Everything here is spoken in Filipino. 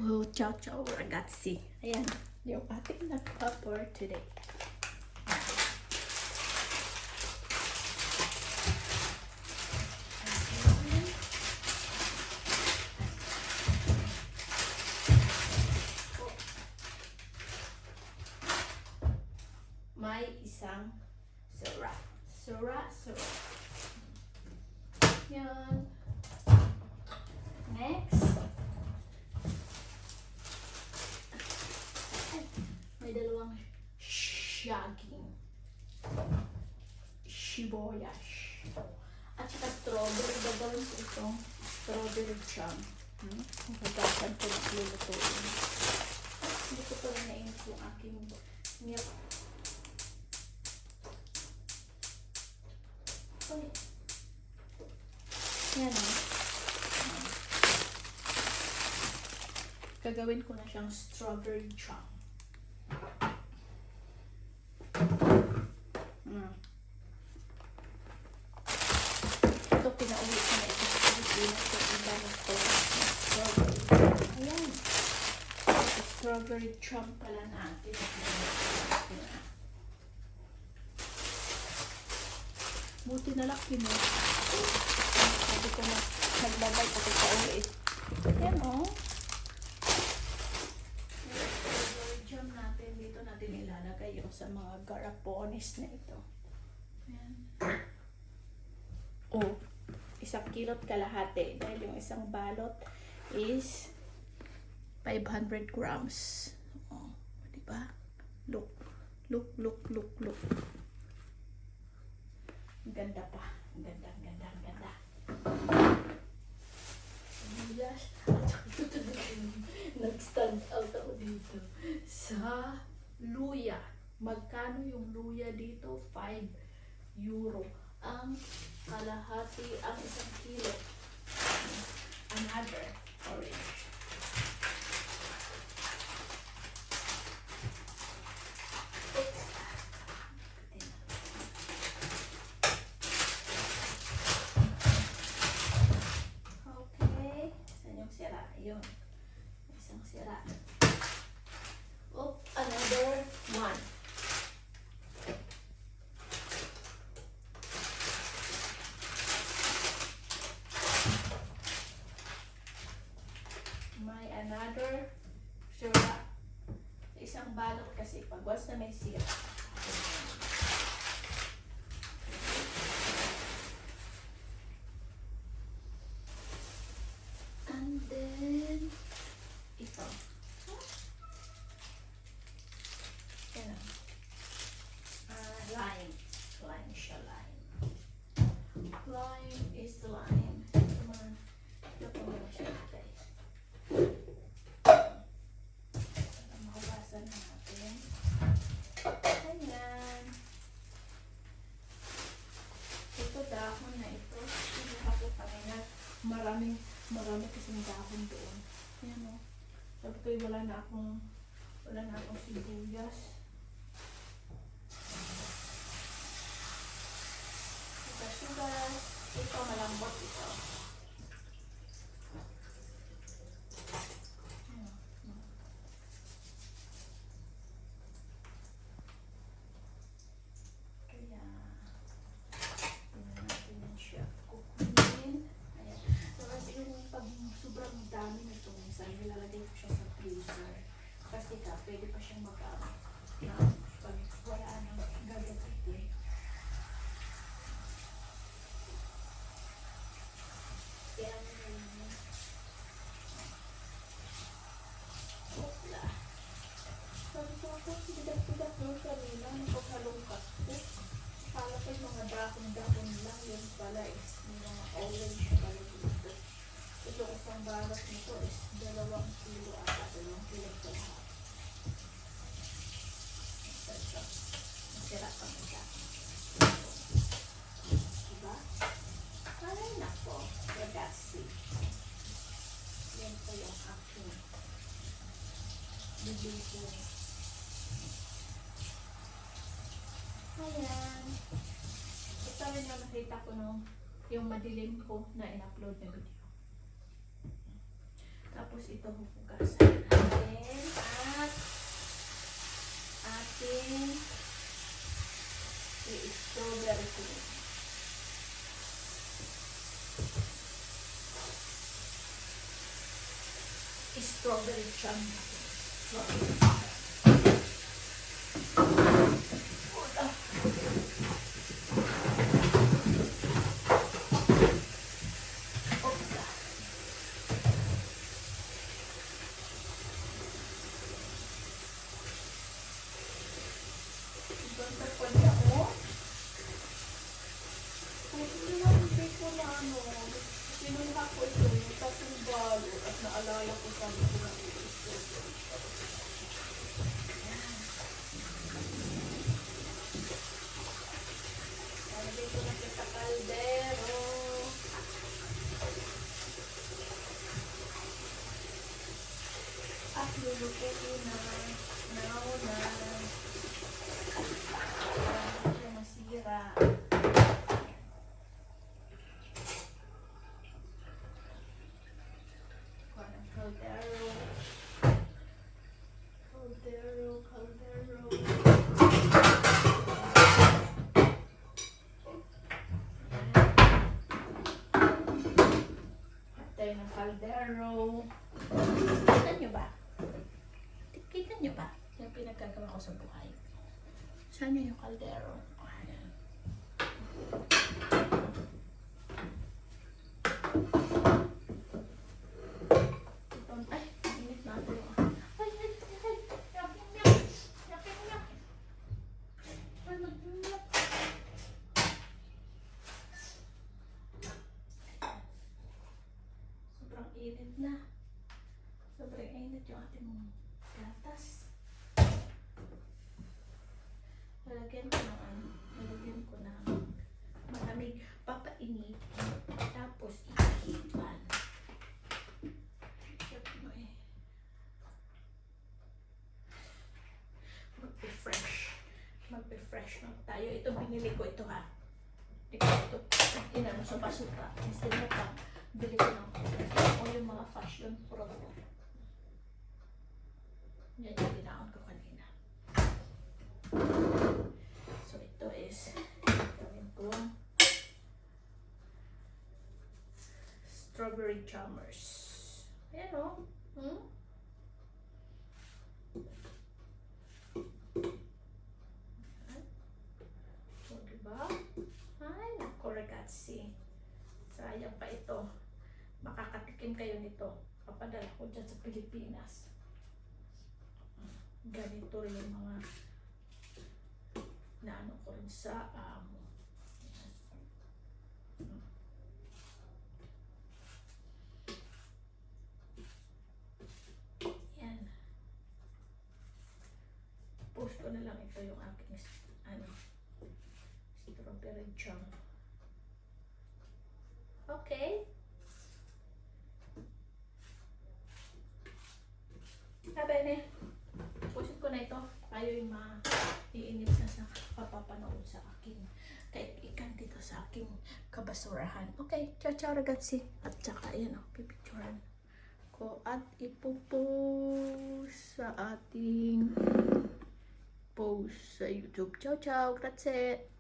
Oh, ciao ciao ragazzi. Ayan, yung ating nagpa for today. May isang sura. Sura. Yan. Next. May dalawang shaging. Shiboyash. At saka strawberry. Gagawin ko itong strawberry jam. Magagasan ko ng lulutuin. Hindi ko pala nainit yung aking milk. Okay. Yan o. Gagawin ko na siyang strawberry jam. Ito, pinauwi ko na ito sa Pilipinas. So, iba na ito. Ayan. Strawberry jam pala natin. Buti na lang kinuha. Sabi ko na nagbabay ako sa uwi. Ayan o. Strawberry jam natin. Dito natin ilalagay yung sa mga garapones na ito. Ayan. Oh, 1 kilot kalahati. Dahil yung isang balot is 500 grams. Oh, diba? Look. Ang ganda pa. Ang ganda. Yes. At saka nag-stand out ako dito. Sa luya. Magkano yung luya dito? 5 euro. Ang kalahati, ang 1 kilo. Another orange. Yun. Isang sira. Oh, another one. May another sira. Isang balot kasi pag once na may sira. And then, ito. Yan. Lime. Lime siya, lime. Lime is lime. Ito po mo siya natin. Mahugasan natin. Ayan. Ito dahon na ito. Hindi ako kanina. Marami kasing dahon doon. Ayan o. Sabi ko, wala na akong sibuyas. Sugar. Ito, malambot ito. Kaya, tingnan natin yan siya. Kukunin. Ayan. Tapos yung pag sobrang dami na ito, minsan nilalagay ko siya sa freezer. Kasi pwede pa siyang mag-amit. Pag wala nang gagamitin. Kaya naman opla. Sabi ko ako, sigat-sigat mo kanina, napaghalongkat ko. Kala ko yung mga dahon-dahon lang, yun pala is mga orange pala dito. Ito isang balot nito is 2 kilo ata, 2 kilo kalahati. Masira pa mo siya. Diba? Ay, nako. Ragazzi. Yan po yung aking video. Ayan. Ito rin yung nakita ko nung yung madilim ko na in-upload na video. Tapos Tapos ito hugasan natin at ating i-strawberry ko. Strawberry jam natin. Pinunha ko ito yung tatlong balo at naalala ko sa mga nalagay ko na siya sa kaldero. At lulutuin na nauna para siya masira. Caldero. Tayo ng caldero. Kita nyo ba? Kita nyo ba? Yung pinagkagawa ko sa buhay. Saan yun yung caldero? Ayan. Ay, init natin yung sobrang init na. Sobrang init yung ating gatas. Lalagyan ko ng malamig, papainit, tapos ihipan. Mag-refresh na tayo. Ito binili ko ito ha. Ito inano sa basuka. Instead na pa, bili ko ng o yung mga fashion product. Yan yung ginaon ko kanina. So ito is gawin ko strawberry jammers. Ayan o. So diba? Ay naku ragazzi. Sayang pa ito. Makakatikim kayo nito. Papadala ko dyan sa Pilipinas. Ganito rin yung mga naano ko rin sa yan. Post ko na lang ito yung aking strawberry jam. Okay. Bene, pusin ko na ito. Kayo yung maiinip na sa papapanood sa aking kaibigan dito sa aking kabasurahan. Okay, ciao ragazzi. At saka yan o, pipicturan ko at ipopost sa ating post sa YouTube. Ciao, grazie.